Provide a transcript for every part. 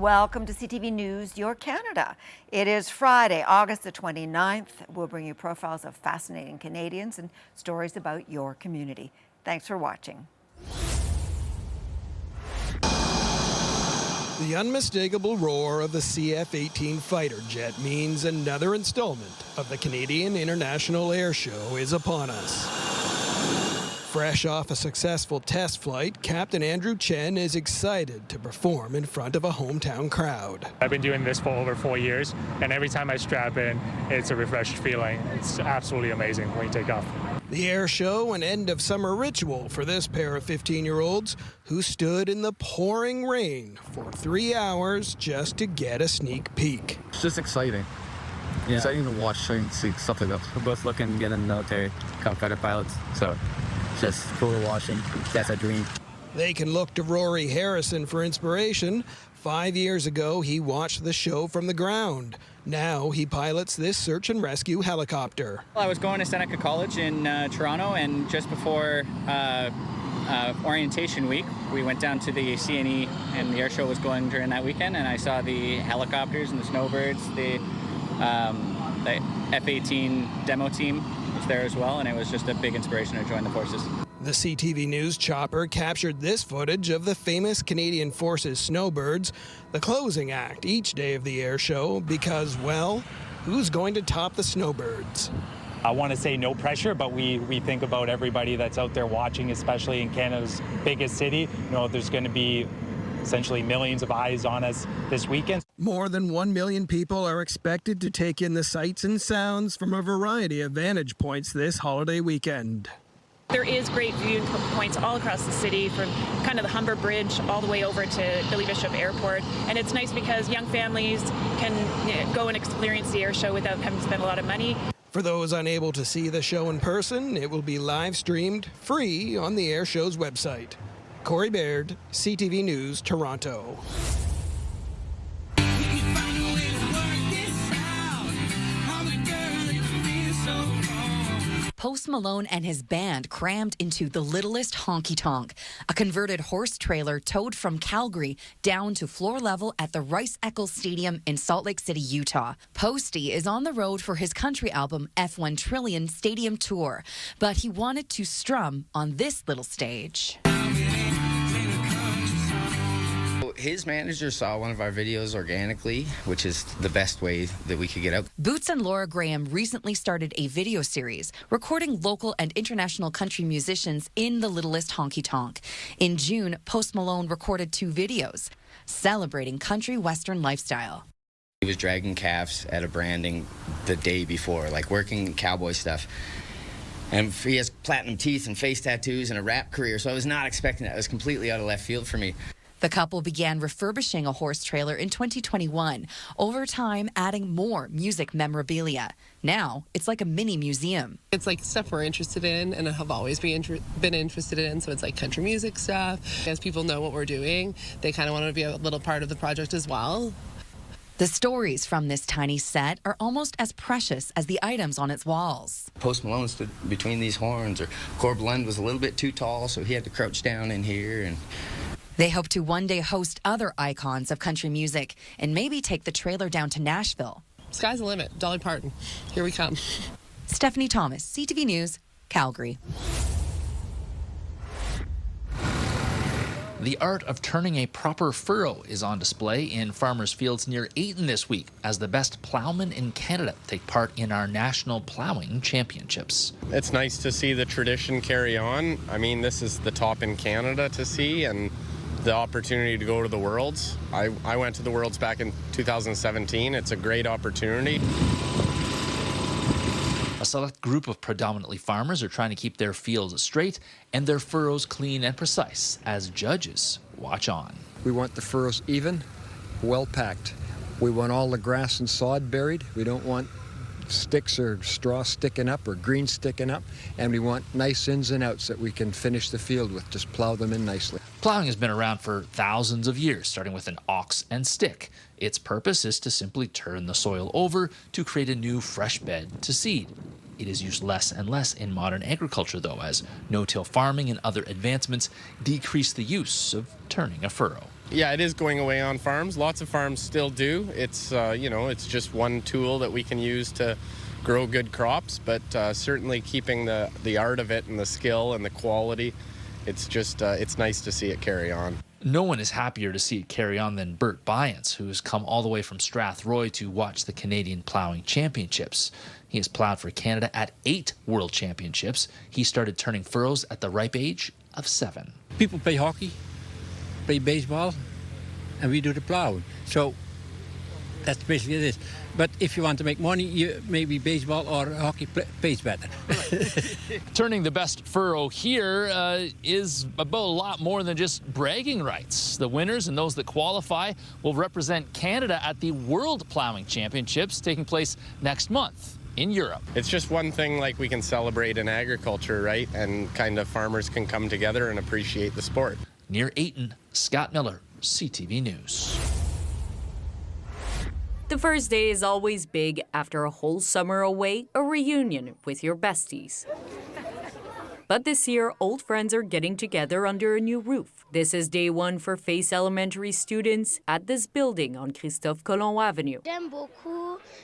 Welcome to CTV News, Your Canada. It is Friday, August the 29th. We'll bring you profiles of fascinating Canadians and stories about your community. Thanks for watching. The unmistakable roar of the CF-18 fighter jet means another installment of the Canadian International Air Show is upon us. Fresh off a successful test flight, Captain Andrew Chen is excited to perform in front of a hometown crowd. I've been doing this for over 4 years, and every time I strap in, it's a refreshed feeling. It's absolutely amazing when you take off. The air show, an end-of-summer ritual for this pair of 15-year-olds who stood in the pouring rain for 3 hours just to get a sneak peek. It's just exciting. Yeah. Exciting to watch and see stuff like that. We're both looking to get in the military, become fighter pilots, so just cool to watching. That's a dream. They can look to Rory Harrison for inspiration. 5 years ago, he watched the show from the ground. Now he pilots this search and rescue helicopter. I was going to Seneca College in Toronto, and just before orientation week, we went down to the CNE, and the air show was going during that weekend, and I saw the helicopters and the snowbirds. The F-18 demo team was there as well, and it was just a big inspiration to join the forces. The CTV News chopper captured this footage of the famous Canadian Forces snowbirds, the closing act each day of the air show, because, well, who's going to top the snowbirds? I want to say no pressure, but we think about everybody that's out there watching, especially in Canada's biggest city. You know, there's going to be essentially millions of eyes on us this weekend. More than 1 million people are expected to take in the sights and sounds from a variety of vantage points this holiday weekend. There is great viewing points all across the city, from kind of the Humber Bridge all the way over to Billy Bishop Airport. And it's nice because young families can go and experience the air show without having to spend a lot of money. For those unable to see the show in person, it will be live streamed free on the air show's website. Corey Baird, CTV News, Toronto. Post Malone and his band crammed into the littlest honky-tonk, a converted horse trailer towed from Calgary down to floor level at the Rice-Eccles Stadium in Salt Lake City, Utah. Posty is on the road for his country album F1 Trillion Stadium Tour, but he wanted to strum on this little stage. His manager saw one of our videos organically, which is the best way that we could get out. Boots and Laura Graham recently started a video series recording local and international country musicians in the littlest honky-tonk. In June, Post Malone recorded 2 videos celebrating country western lifestyle. He was dragging calves at a branding the day before, like working cowboy stuff. And he has platinum teeth and face tattoos and a rap career, so I was not expecting that. It was completely out of left field for me. The couple began refurbishing a horse trailer in 2021, over time adding more music memorabilia. Now, it's like a mini museum. It's like stuff we're interested in and have always been interested in, so it's like country music stuff. As people know what we're doing, they kind of want to be a little part of the project as well. The stories from this tiny set are almost as precious as the items on its walls. Post Malone stood between these horns, or Corb Lund was a little bit too tall, so he had to crouch down in here. And they hope to one day host other icons of country music and maybe take the trailer down to Nashville. Sky's the limit. Dolly Parton. Here we come. Stephanie Thomas, CTV News, Calgary. The art of turning a proper furrow is on display in farmers' fields near Ayton this week as the best plowmen in Canada take part in our National Plowing Championships. It's nice to see the tradition carry on. I mean, this is the top in Canada to see, and the opportunity to go to the Worlds. I went to the Worlds back in 2017. It's a great opportunity. A select group of predominantly farmers are trying to keep their fields straight and their furrows clean and precise as judges watch on. We want the furrows even, well packed. We want all the grass and sod buried. We don't want sticks or straw sticking up or green sticking up, and we want nice ins and outs that we can finish the field with. Just plow them in nicely. Plowing has been around for thousands of years, starting with an ox and stick. Its purpose is to simply turn the soil over to create a new fresh bed to seed. It is used less and less in modern agriculture, though, as no-till farming and other advancements decrease the use of turning a furrow. Yeah, it is going away on farms. Lots of farms still do. It's, it's just one tool that we can use to grow good crops, but certainly keeping the art of it and the skill and the quality, it's nice to see it carry on. No one is happier to see it carry on than Bert Byance, who has come all the way from Strathroy to watch the Canadian Plowing Championships. He has plowed for Canada at 8 World Championships. He started turning furrows at the ripe age of 7. People play hockey, play baseball, and we do the plowing. So that's basically it. But if you want to make money, maybe baseball or hockey pays better. Turning the best furrow here is about a lot more than just bragging rights. The winners and those that qualify will represent Canada at the World Plowing Championships taking place next month in Europe. It's just one thing like we can celebrate in agriculture, right? And kind of farmers can come together and appreciate the sport. Near Ayton, Scott Miller, CTV News. The first day is always big after a whole summer away, a reunion with your besties. But this year, old friends are getting together under a new roof. This is day 1 for Face Elementary students at this building on Christophe Colomb Avenue.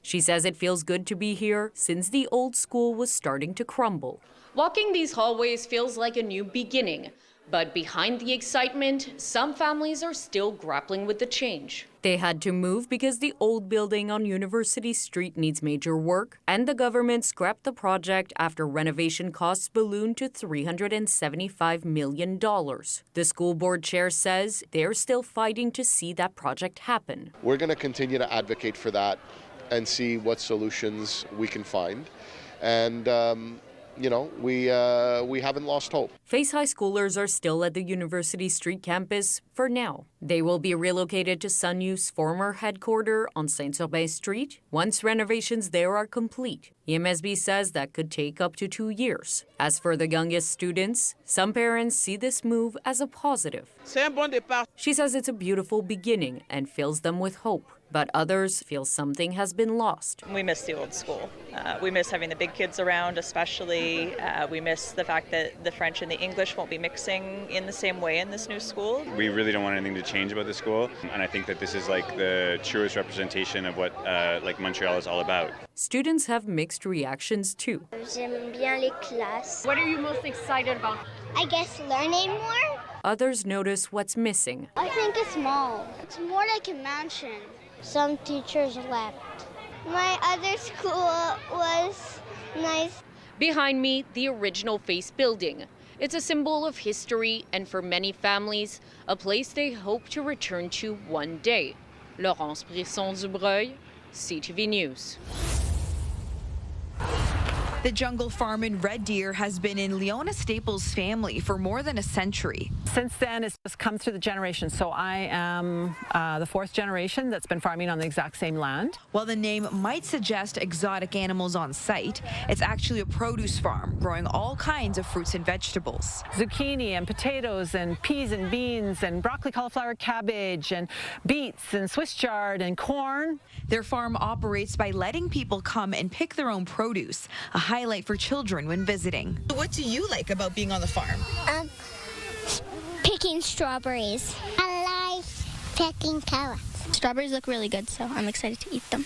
She says it feels good to be here since the old school was starting to crumble. Walking these hallways feels like a new beginning. But behind the excitement, some families are still grappling with the change. They had to move because the old building on University Street needs major work, and the government scrapped the project after renovation costs ballooned to $375 million. The school board chair says they're still fighting to see that project happen. We're going to continue to advocate for that and see what solutions we can find. And we haven't lost hope. Face high schoolers are still at the University Street campus for now. They will be relocated to SunU's former headquarters on Saint-Urbain Street once renovations there are complete. EMSB says that could take up to 2 years. As for the youngest students, some parents see this move as a positive. She says it's a beautiful beginning and fills them with hope. But others feel something has been lost. We miss the old school. We miss having the big kids around, especially. We miss the fact that the French and the English won't be mixing in the same way in this new school. We really don't want anything to change about the school, and I think that this is like the truest representation of what Montreal is all about. Students have mixed reactions too. J'aime bien les classes. What are you most excited about? I guess learning more. Others notice what's missing. I think it's small. It's more like a mansion. Some teachers left. My other school was nice. Behind me, the original Face building. It's a symbol of history and for many families, a place they hope to return to one day. Laurence Brisson-Dubreuil, CTV News. The jungle farm in Red Deer has been in Leona Staples' family for more than a century. Since then, it's just come through the generations. So I am the 4th generation that's been farming on the exact same land. While the name might suggest exotic animals on site, it's actually a produce farm growing all kinds of fruits and vegetables. Zucchini and potatoes and peas and beans and broccoli, cauliflower, cabbage and beets and Swiss chard and corn. Their farm operates by letting people come and pick their own produce, a highlight for children when visiting. What do you like about being on the farm? Picking strawberries. I like picking carrots. Strawberries look really good, so I'm excited to eat them.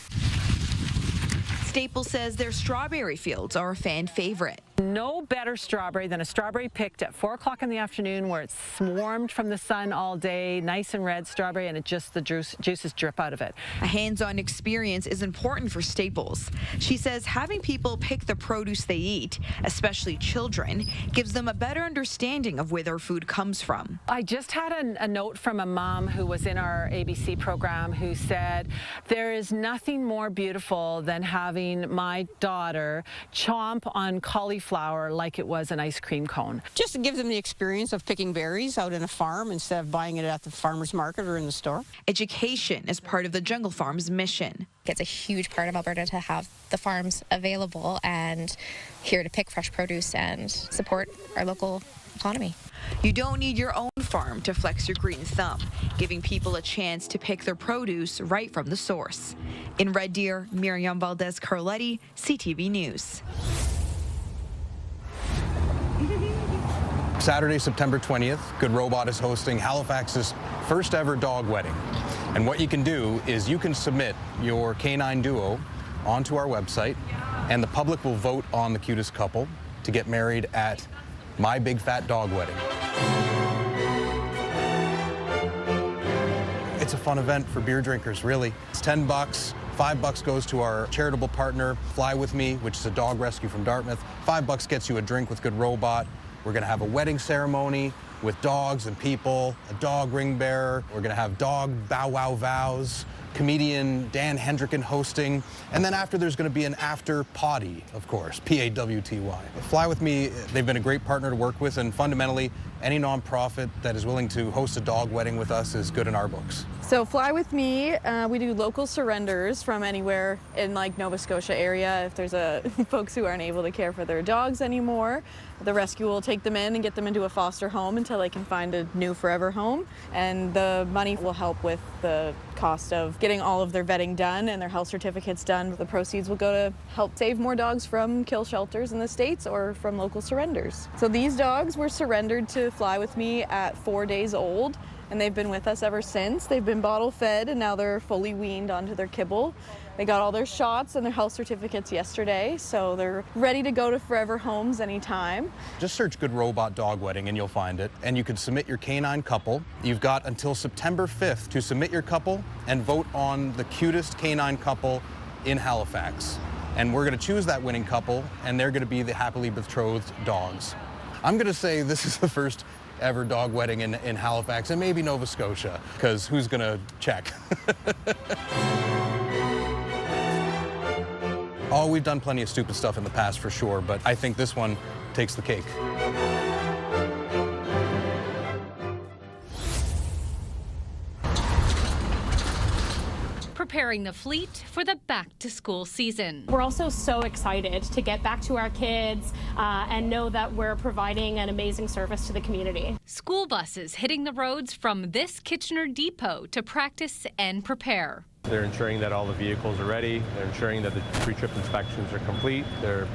Staples says their strawberry fields are a fan favorite. No better strawberry than a strawberry picked at 4 o'clock in the afternoon where it's swarmed from the sun all day, nice and red strawberry, and the juices drip out of it. A hands-on experience is important for Staples. She says having people pick the produce they eat, especially children, gives them a better understanding of where their food comes from. I just had a note from a mom who was in our ABC program who said, there is nothing more beautiful than having my daughter chomp on cauliflower like it was an ice cream cone. Just to give them the experience of picking berries out in a farm instead of buying it at the farmer's market or in the store. Education is part of the Jungle Farm's mission. It's a huge part of Alberta to have the farms available and here to pick fresh produce and support our local economy. You don't need your own farm to flex your green thumb, giving people a chance to pick their produce right from the source. In Red Deer, Miriam Valdez-Carletti, CTV News. Saturday, September 20th, Good Robot is hosting Halifax's first ever dog wedding. And what you can do is you can submit your canine duo onto our website, and the public will vote on the cutest couple to get married at My Big Fat Dog Wedding. It's a fun event for beer drinkers, really. It's $10. $5 goes to our charitable partner, Fly With Me, which is a dog rescue from Dartmouth. $5 gets you a drink with Good Robot. We're gonna have a wedding ceremony with dogs and people, a dog ring bearer. We're gonna have dog bow wow vows, comedian Dan Hendricken hosting, and then after there's gonna be an after potty, of course, P-A-W-T-Y. Fly With Me, they've been a great partner to work with, and fundamentally, any nonprofit that is willing to host a dog wedding with us is good in our books. So Fly With Me, we do local surrenders from anywhere in like Nova Scotia area. If there's folks who aren't able to care for their dogs anymore, the rescue will take them in and get them into a foster home until they can find a new forever home. And the money will help with the cost of getting all of their vetting done and their health certificates done. The proceeds will go to help save more dogs from kill shelters in the States or from local surrenders. So these dogs were surrendered to Fly With Me at 4 days old, and they've been with us ever since. They've been bottle fed, and now they're fully weaned onto their kibble. They got all their shots and their health certificates yesterday, so they're ready to go to forever homes anytime. Just search Good Robot Dog Wedding and you'll find it, and you can submit your canine couple. You've got until September 5th to submit your couple and vote on the cutest canine couple in Halifax. And we're gonna choose that winning couple, and they're gonna be the happily betrothed dogs. I'm gonna say this is the first ever dog wedding in Halifax and maybe Nova Scotia, because who's gonna check? Oh, we've done plenty of stupid stuff in the past for sure, but I think this one takes the cake. Preparing the fleet for the back-to-school season. We're also so excited to get back to our kids and know that we're providing an amazing service to the community. School buses hitting the roads from this Kitchener depot to practice and prepare. They're ensuring that all the vehicles are ready. They're ensuring that the pre-trip inspections are complete. They're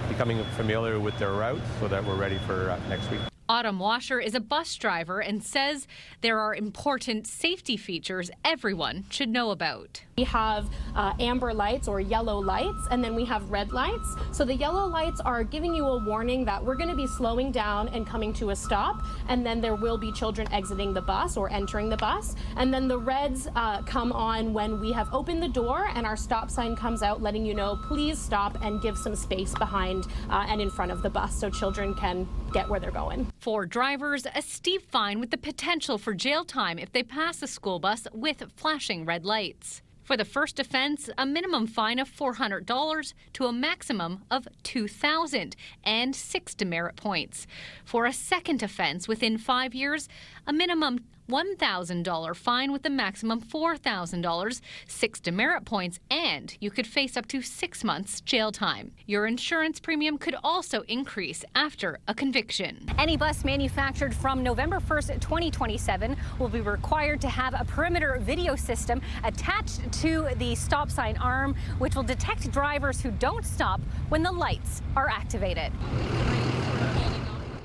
becoming familiar with their routes so that we're ready for next week. Autumn Washer is a bus driver and says there are important safety features everyone should know about. We have amber lights or yellow lights, and then we have red lights. So the yellow lights are giving you a warning that we're going to be slowing down and coming to a stop, and then there will be children exiting the bus or entering the bus. And then the reds come on when we have opened the door and our stop sign comes out letting you know, please stop and give some space behind and in front of the bus so children can get where they're going. For drivers, a steep fine with the potential for jail time if they pass a school bus with flashing red lights. For the first offense, a minimum fine of $400 to a maximum of $2,000 and 6 demerit points. For a second offense within 5 years, a minimum $1,000 fine with a maximum $4,000, 6 demerit points, and you could face up to 6 months jail time. Your insurance premium could also increase after a conviction. Any bus manufactured from November 1st, 2027 will be required to have a perimeter video system attached to the stop sign arm, which will detect drivers who don't stop when the lights are activated.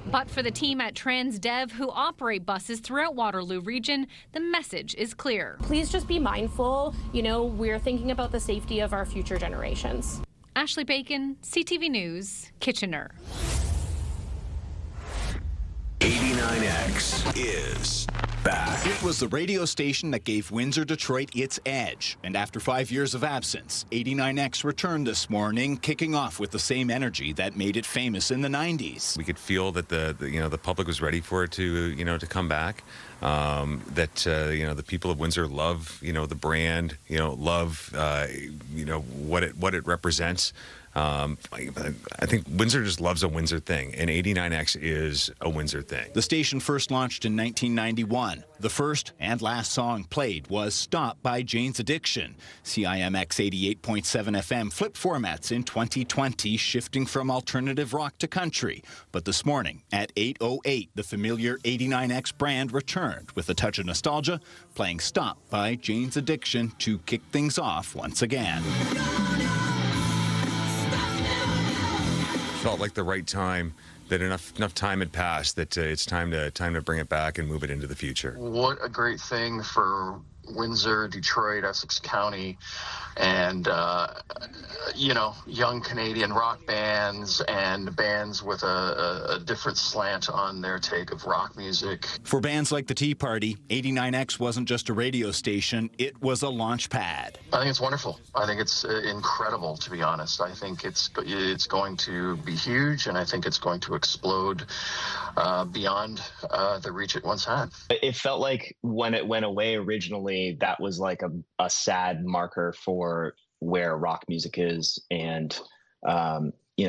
But for the team at Transdev who operate buses throughout Waterloo Region, the message is clear. Please just be mindful. You know, we're thinking about the safety of our future generations. Ashley Bacon, CTV News, Kitchener. 89X is back. It was the radio station that gave Windsor Detroit its edge. And after 5 years of absence, 89X returned this morning, kicking off with the same energy that made it famous in the 90s. We could feel that the public was ready for it to come back. The people of Windsor love the brand, love what it represents. I think Windsor just loves a Windsor thing, and 89X is a Windsor thing. The station first launched in 1991. The first and last song played was Stop by Jane's Addiction. CIMX 88.7 FM flipped formats in 2020, shifting from alternative rock to country. But this morning at 8:08, the familiar 89X brand returned with a touch of nostalgia, playing Stop by Jane's Addiction to kick things off once again. Felt like the right time that enough time had passed that it's time to bring it back and move it into the future. What a great thing for Windsor, Detroit, Essex County, and young Canadian rock bands and bands with a different slant on their take of rock music. For bands like the Tea Party, 89X wasn't just a radio station, it was a launch pad. I think it's wonderful. I think it's incredible, to be honest. I think it's going to be huge, and I think it's going to explode beyond the reach it once had. It felt like when it went away originally, that was like a sad marker for where rock music is, and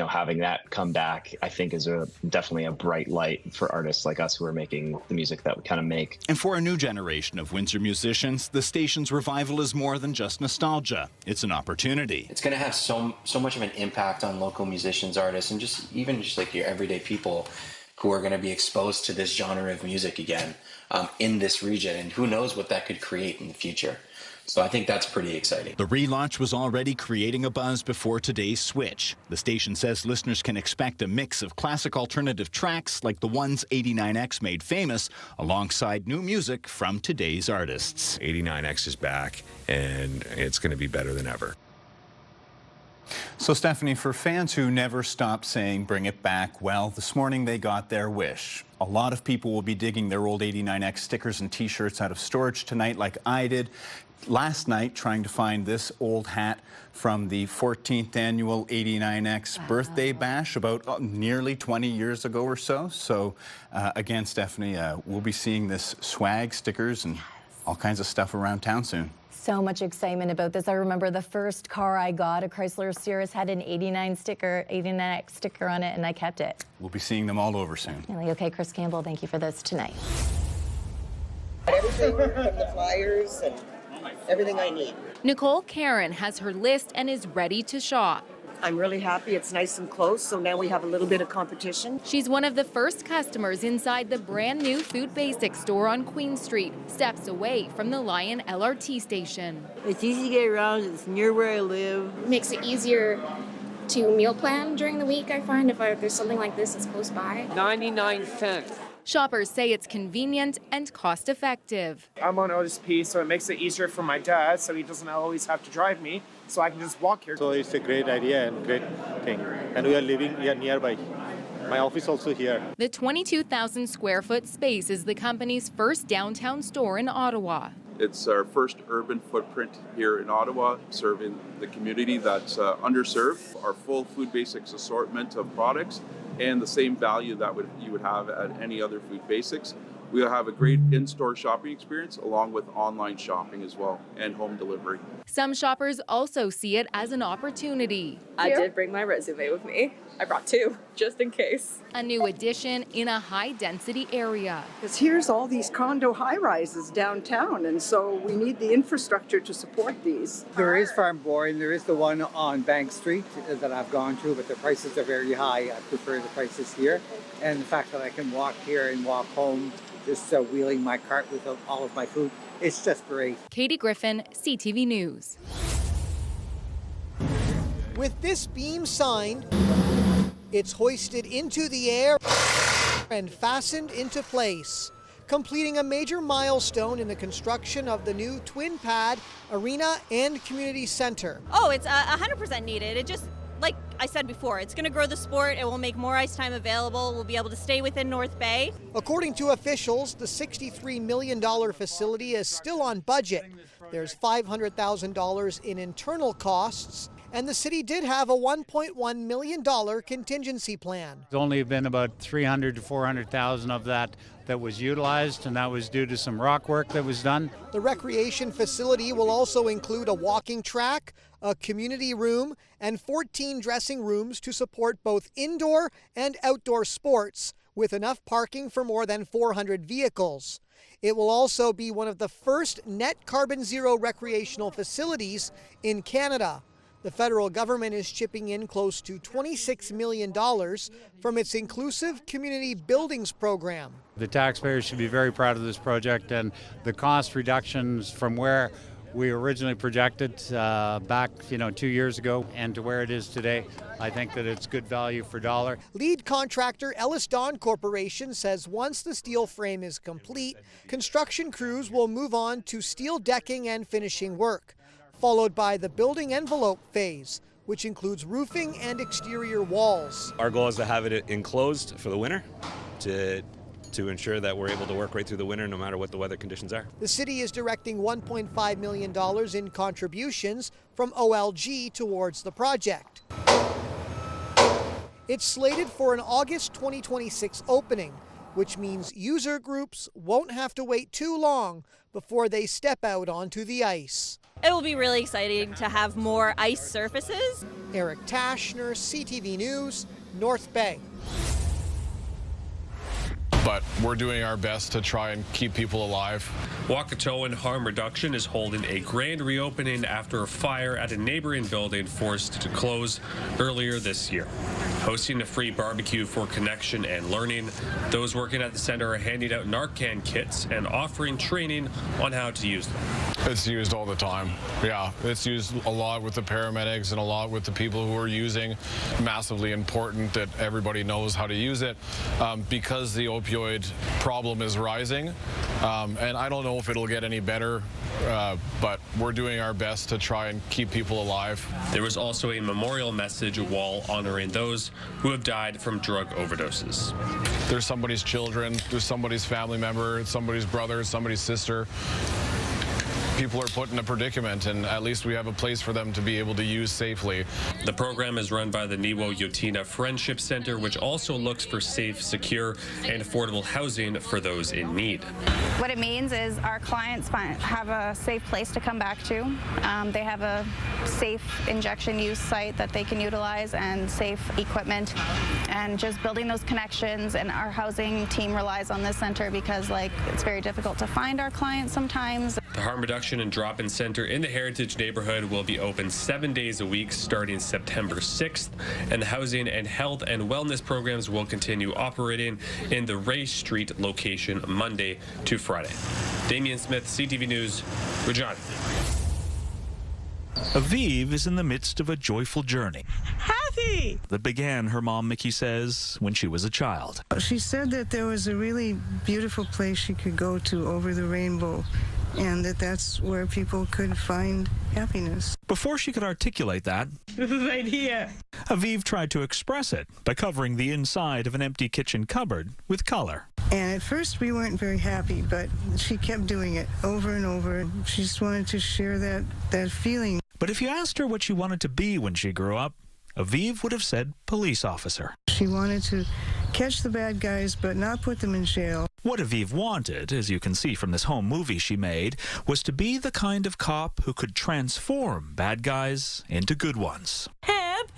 having that come back, I think, is definitely a bright light for artists like us who are making the music that we kind of make. And for a new generation of Windsor musicians, the station's revival is more than just nostalgia. It's an opportunity. It's going to have so much of an impact on local musicians, artists, and just like your everyday people who are going to be exposed to this genre of music again in this region. And who knows what that could create in the future. So I think that's pretty exciting. The relaunch was already creating a buzz before today's switch. The station says listeners can expect a mix of classic alternative tracks like the ones 89X made famous, alongside new music from today's artists. 89X is back, and it's going to be better than ever. So, Stephanie, for fans who never stop saying bring it back, well, this morning they got their wish. A lot of people will be digging their old 89X stickers and T-shirts out of storage tonight, like I did last night, trying to find this old hat from the 14th annual 89X birthday bash about nearly 20 years ago or so. So, again, Stephanie, we'll be seeing this swag, stickers, and all kinds of stuff around town soon. So much excitement about this. I remember the first car I got, a Chrysler Cirrus, had an 89X sticker on it, and I kept it. We'll be seeing them all over soon. Okay, Chris Campbell, thank you for this tonight. Everything from the flyers and everything I need. Nicole Karen has her list and is ready to shop. I'm really happy. It's nice and close, so now we have a little bit of competition. She's one of the first customers inside the brand new Food Basics store on Queen Street, steps away from the Lion LRT station. It's easy to get around. It's near where I live. It makes it easier to meal plan during the week, I find, if there's something like this that's close by. 99 cents. Shoppers say it's convenient and cost-effective. I'm on OSP, so it makes it easier for my dad, so he doesn't always have to drive me, so I can just walk here. So it's a great idea and great thing. And we are nearby. My office also here. The 22,000 square foot space is the company's first downtown store in Ottawa. It's our first urban footprint here in Ottawa, serving the community that's underserved. Our full Food Basics assortment of products and the same value that you would have at any other Food Basics. We'll have a great in-store shopping experience along with online shopping as well and home delivery. Some shoppers also see it as an opportunity. I did bring my resume with me. I brought 2, just in case. A new addition in a high-density area. Because here's all these condo high-rises downtown, and so we need the infrastructure to support these. There is Farm Boy, and there is the one on Bank Street that I've gone to, but the prices are very high. I prefer the prices here. And the fact that I can walk here and walk home, just wheeling my cart with all of my food, it's just great. Katie Griffin, CTV News. With this beam signed, it's hoisted into the air and fastened into place, completing a major milestone in the construction of the new twin pad arena and community center. Oh, it's 100% needed. It just, like I said before, it's going to grow the sport. It will make more ice time available. We'll be able to stay within North Bay. According to officials, the $63 million facility is still on budget. There's $500,000 in internal costs, and the city did have a $1.1 million contingency plan. There's only been about $300,000 to $400,000 of that was utilized, and that was due to some rock work that was done. The recreation facility will also include a walking track, a community room, and 14 dressing rooms to support both indoor and outdoor sports, with enough parking for more than 400 vehicles. It will also be one of the first net carbon zero recreational facilities in Canada. The federal government is chipping in close to $26 million from its Inclusive Community Buildings program. The taxpayers should be very proud of this project, and the cost reductions from where we originally projected back 2 years ago, and to where it is today. I think that it's good value for dollar. Lead contractor Ellis Don Corporation says once the steel frame is complete, construction crews will move on to steel decking and finishing work, followed by the building envelope phase, which includes roofing and exterior walls. Our goal is to have it enclosed for the winter to ensure that we're able to work right through the winter no matter what the weather conditions are. The city is directing $1.5 million in contributions from OLG towards the project. It's slated for an August 2026 opening, which means user groups won't have to wait too long before they step out onto the ice. It will be really exciting to have more ice surfaces. Eric Tashner, CTV News, North Bay. But we're doing our best to try and keep people alive. Wakatoan Harm Reduction is holding a grand reopening after a fire at a neighboring building forced it to close earlier this year. Hosting a free barbecue for connection and learning, those working at the center are handing out Narcan kits and offering training on how to use them. It's used all the time. Yeah, it's used a lot with the paramedics and a lot with the people who are using. Massively important that everybody knows how to use it because the opioid problem is rising. And I don't know if it'll get any better, but we're doing our best to try and keep people alive. There was also a memorial message wall honoring those who have died from drug overdoses. There's somebody's children, there's somebody's family member, somebody's brother, somebody's sister. People are put in a predicament, and at least we have a place for them to be able to use safely. The program is run by the Niwo Yotina Friendship Center, which also looks for safe, secure, and affordable housing for those in need. What it means is our clients have a safe place to come back to. They have a safe injection use site that they can utilize and safe equipment, and just building those connections. And our housing team relies on this center because it's very difficult to find our clients sometimes. The Harm Reduction and Drop-In Center in the Heritage neighborhood will be open 7 days a week starting September 6th, and the housing and health and wellness programs will continue operating in the Ray Street location Monday to Friday. Damian Smith, CTV News, Regina. Aviv is in the midst of a joyful journey. Happy! That began, her mom, Mickey says, when she was a child. She said that there was a really beautiful place she could go to over the rainbow, and that's where people could find happiness. Before she could articulate that, right here, Aviv tried to express it by covering the inside of an empty kitchen cupboard with color. And at first we weren't very happy, but she kept doing it over and over. She just wanted to share that feeling. But if you asked her what she wanted to be when she grew up, Aviv would have said police officer. She wanted to catch the bad guys, but not put them in jail. What Aviv wanted, as you can see from this home movie she made, was to be the kind of cop who could transform bad guys into good ones. Help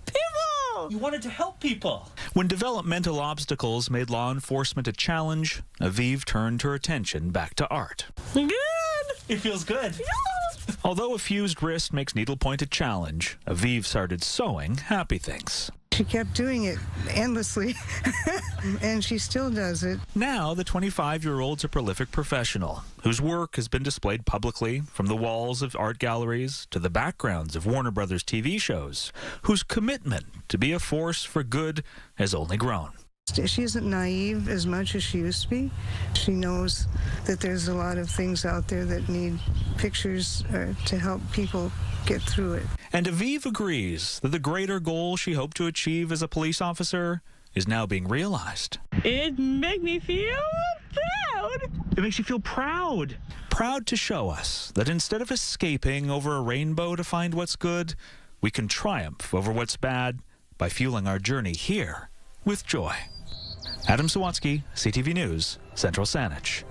people! You wanted to help people. When developmental obstacles made law enforcement a challenge, Aviv turned her attention back to art. Good! It feels good. Yeah. Although a fused wrist makes needlepoint a challenge, Aviv started sewing happy things. She kept doing it endlessly, and she still does it. Now, the 25-year-old's a prolific professional whose work has been displayed publicly from the walls of art galleries to the backgrounds of Warner Brothers TV shows, whose commitment to be a force for good has only grown. She isn't naive as much as she used to be. She knows that there's a lot of things out there that need pictures to help people get through it. And Aviv agrees that the greater goal she hoped to achieve as a police officer is now being realized. It makes me feel proud. It makes you feel proud. Proud to show us that instead of escaping over a rainbow to find what's good, we can triumph over what's bad by fueling our journey here with joy. Adam Sawatsky, CTV News, Central Saanich.